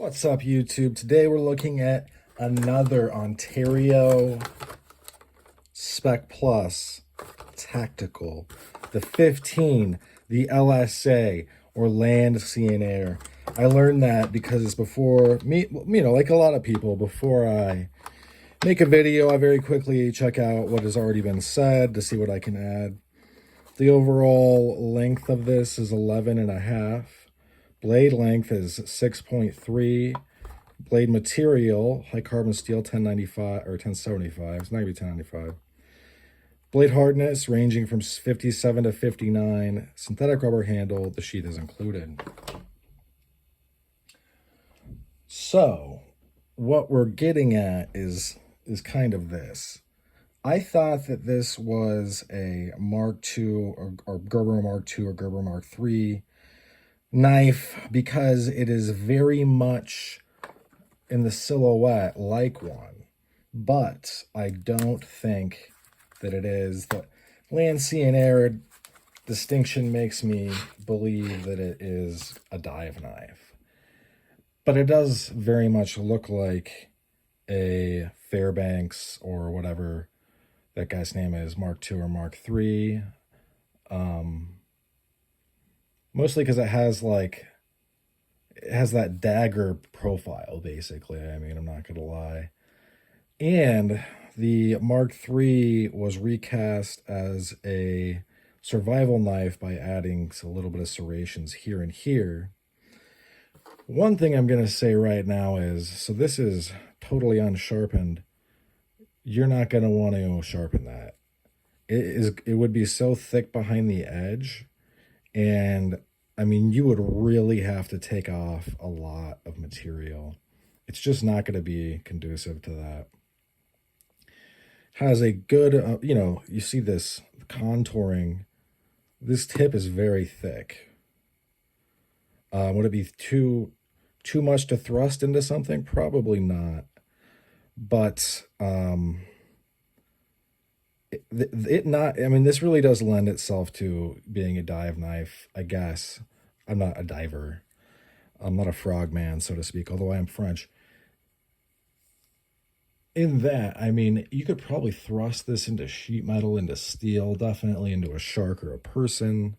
What's up, YouTube? Today we're looking at another Ontario Spec Plus Tactical, the 15, the LSA, or Land, Sea, and Air. I learned that because it's before me, like a lot of people, before I make a video, I very quickly check out what has already been said to see what I can add. The overall length of this is 11.5. Blade length is 6.3. Blade material, high carbon steel, 1095 or 1075. It's not gonna be 1095. Blade hardness ranging from 57 to 59. Synthetic rubber handle. The sheath is included. So, what we're getting at is kind of this. I thought that this was a Mark II or Gerber Mark II or Gerber Mark III knife because it is very much in the silhouette like one, but I don't think that it is. The Land, Sea, and Air distinction makes me believe that it is a dive knife, but it does very much look like a Fairbanks or whatever that guy's name is, Mark II or Mark III. Mostly because it has that dagger profile, basically. I mean, I'm not gonna lie. And the Mark III was recast as a survival knife by adding a little bit of serrations here and here. One thing I'm gonna say right now is, so this is totally unsharpened. You're not gonna want to sharpen that. It would be so thick behind the edge. And I mean, you would really have to take off a lot of material. It's just not going to be conducive to that. Has a good, you see this contouring. This tip is very thick. Would it be too much to thrust into something? Probably not. But this really does lend itself to being a dive knife, I guess. I'm not a diver. I'm not a frogman, so to speak, although I am French. In that, I mean, you could probably thrust this into sheet metal, into steel, definitely into a shark or a person.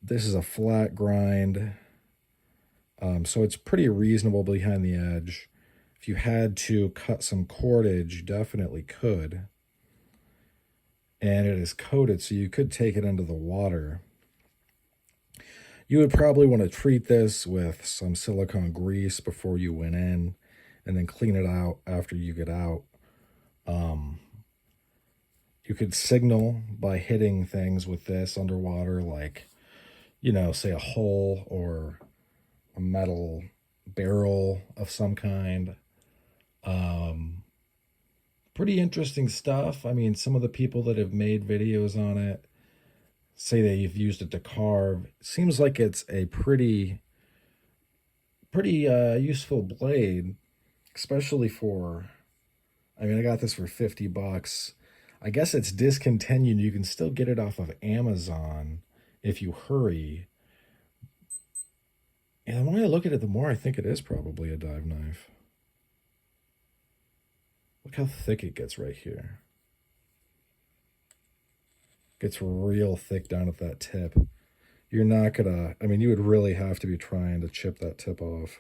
This is a flat grind. So it's pretty reasonable behind the edge. If you had to cut some cordage, you definitely could. And it is coated, so you could take it into the water. You would probably want to treat this with some silicone grease before you went in, and then clean it out after you get out. You could signal by hitting things with this underwater, like, say a hole or a metal barrel of some kind. Pretty interesting stuff. I mean, some of the people that have made videos on it say they've used it to carve. It seems like it's a pretty useful blade, especially for, I mean, I got this for 50 bucks. I guess it's discontinued. You can still get it off of Amazon if you hurry. And the more I look at it, the more I think it is probably a dive knife. Look how thick it gets right here. Gets real thick down at that tip. You're not gonna, I mean, you would really have to be trying to chip that tip off.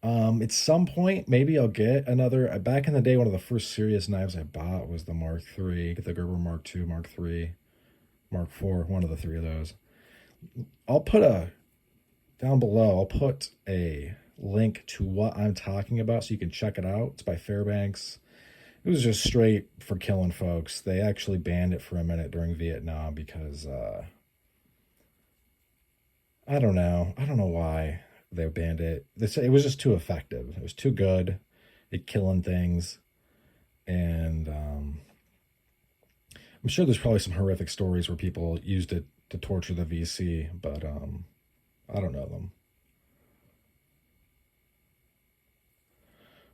At some point, maybe I'll get another, back in the day, one of the first serious knives I bought was the Mark III, the Gerber Mark II, Mark III, Mark IV, one of the three of those. I'll put down below, I'll put a link to what I'm talking about so you can check it out. It's by Fairbanks. It was just straight for killing folks. They actually banned it for a minute during Vietnam because I don't know why they banned it. It was just too effective. It was too good at killing things. And I'm sure there's probably some horrific stories where people used it to torture the VC, but I don't know them.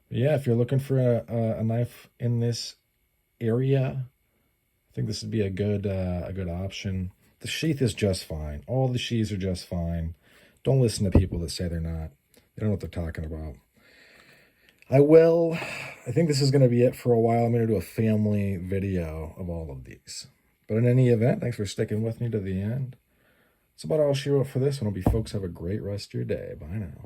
Yeah, if you're looking for a knife in this area, I think this would be a good option. The sheath is just fine. All the sheaths are just fine. Don't listen to people that say they're not. They don't know what they're talking about. I think this is going to be it for a while. I'm going to do a family video of all of these. But in any event, thanks for sticking with me to the end. That's about all she wrote for this one. Hope you folks have a great rest of your day. Bye now.